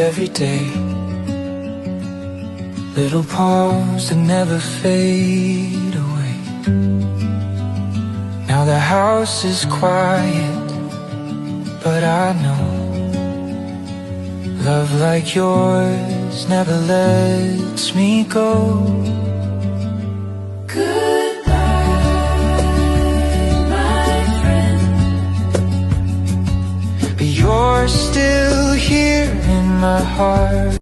every day. Little palms that never fade away. Now the house is quiet, but I know love like yours never lets me go. You're still here in my heart.